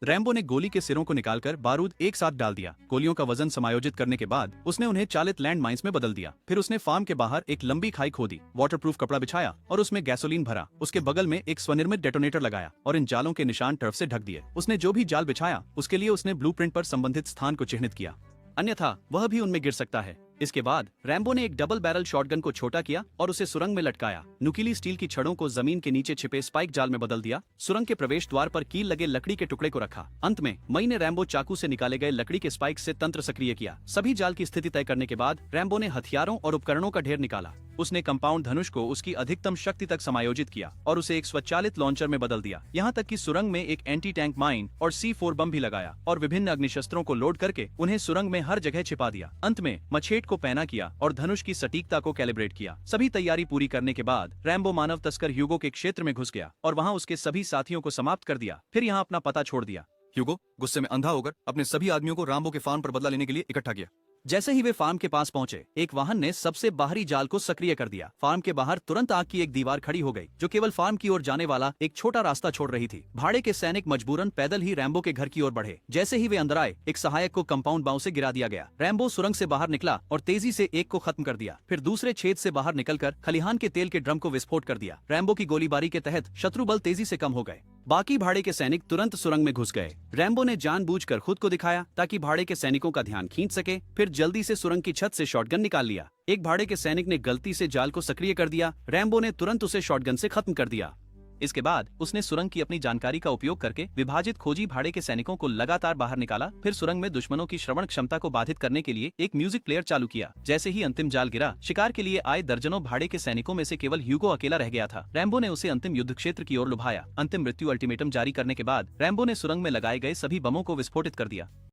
Rambo ने गोली के सिरों को निकालकर बारूद एक साथ डाल दिया। गोलियों का वजन समायोजित करने के बाद उसने उन्हें चालित लैंड माइंस में बदल दिया। फिर उसने फार्म के बाहर एक लंबी खाई खोदी, वाटरप्रूफ कपड़ा बिछाया और उसमें गैसोलीन भरा। उसके बगल में एक स्वनिर्मित डेटोनेटर लगाया और इन जालों के निशान टर्फ से ढक दिए। उसने जो भी जाल बिछाया उसके लिए उसने ब्लूप्रिंट पर संबंधित स्थान को चिन्हित किया, अन्यथा वह भी उनमें गिर सकता है। इसके बाद रैम्बो ने एक डबल बैरल शॉटगन को छोटा किया और उसे सुरंग में लटकाया। नुकीली स्टील की छड़ों को जमीन के नीचे छिपे स्पाइक जाल में बदल दिया। सुरंग के प्रवेश द्वार पर कील लगे लकड़ी के टुकड़े को रखा। अंत में मई ने रैम्बो चाकू से निकाले गए लकड़ी के स्पाइक से तंत्र सक्रिय किया। सभी जाल की स्थिति तय करने के बाद रैम्बो ने हथियारों और उपकरणों का ढेर निकाला। उसने कंपाउंड धनुष को उसकी अधिकतम शक्ति तक समायोजित किया और उसे एक स्वचालित लॉन्चर में बदल दिया। यहाँ तक कि सुरंग में एक एंटी टैंक माइन और C4 बम भी लगाया और विभिन्न अग्निशस्त्रों को लोड करके उन्हें सुरंग में हर जगह छिपा दिया। अंत में मछेट को पैना किया और धनुष की सटीकता को कैलिब्रेट किया। सभी तैयारी पूरी करने के बाद रैम्बो मानव तस्कर ह्यूगो के क्षेत्र में घुस गया और वहाँ उसके सभी साथियों को समाप्त कर दिया। फिर यहाँ अपना पता छोड़ दिया। ह्यूगो गुस्से में अंधा होकर अपने सभी आदमियों को रैम्बो के फार्म पर बदला लेने के लिए इकट्ठा किया। जैसे ही वे फार्म के पास पहुंचे, एक वाहन ने सबसे बाहरी जाल को सक्रिय कर दिया। फार्म के बाहर तुरंत आग की एक दीवार खड़ी हो गई, जो केवल फार्म की ओर जाने वाला एक छोटा रास्ता छोड़ रही थी। भाड़े के सैनिक मजबूरन पैदल ही रैम्बो के घर की ओर बढ़े। जैसे ही वे अंदर आए, एक सहायक को कंपाउंड बाव से गिरा दिया गया। रैम्बो सुरंग से बाहर निकला और तेजी से एक को खत्म कर दिया। फिर दूसरे छेद से बाहर निकलकर खलिहान के तेल के ड्रम को विस्फोट कर दिया। रैम्बो की गोलीबारी के तहत शत्रु बल तेजी से कम हो गए। बाकी भाड़े के सैनिक तुरंत सुरंग में घुस गए। रैम्बो ने जानबूझकर खुद को दिखाया ताकि भाड़े के सैनिकों का ध्यान खींच सके। फिर जल्दी से सुरंग की छत से शॉटगन निकाल लिया। एक भाड़े के सैनिक ने गलती से जाल को सक्रिय कर दिया। रैम्बो ने तुरंत उसे शॉटगन से खत्म कर दिया। इसके बाद उसने सुरंग की अपनी जानकारी का उपयोग करके विभाजित खोजी भाड़े के सैनिकों को लगातार बाहर निकाला। फिर सुरंग में दुश्मनों की श्रवण क्षमता को बाधित करने के लिए एक म्यूजिक प्लेयर चालू किया। जैसे ही अंतिम जाल गिरा, शिकार के लिए आए दर्जनों भाड़े के सैनिकों में से केवल ह्यूगो अकेला रह गया था। रैम्बो ने उसे अंतिम युद्ध क्षेत्र की ओर लुभाया। अंतिम मृत्यु अल्टीमेटम जारी करने के बाद रैम्बो ने सुरंग में लगाए गए सभी बमों को विस्फोटित कर दिया।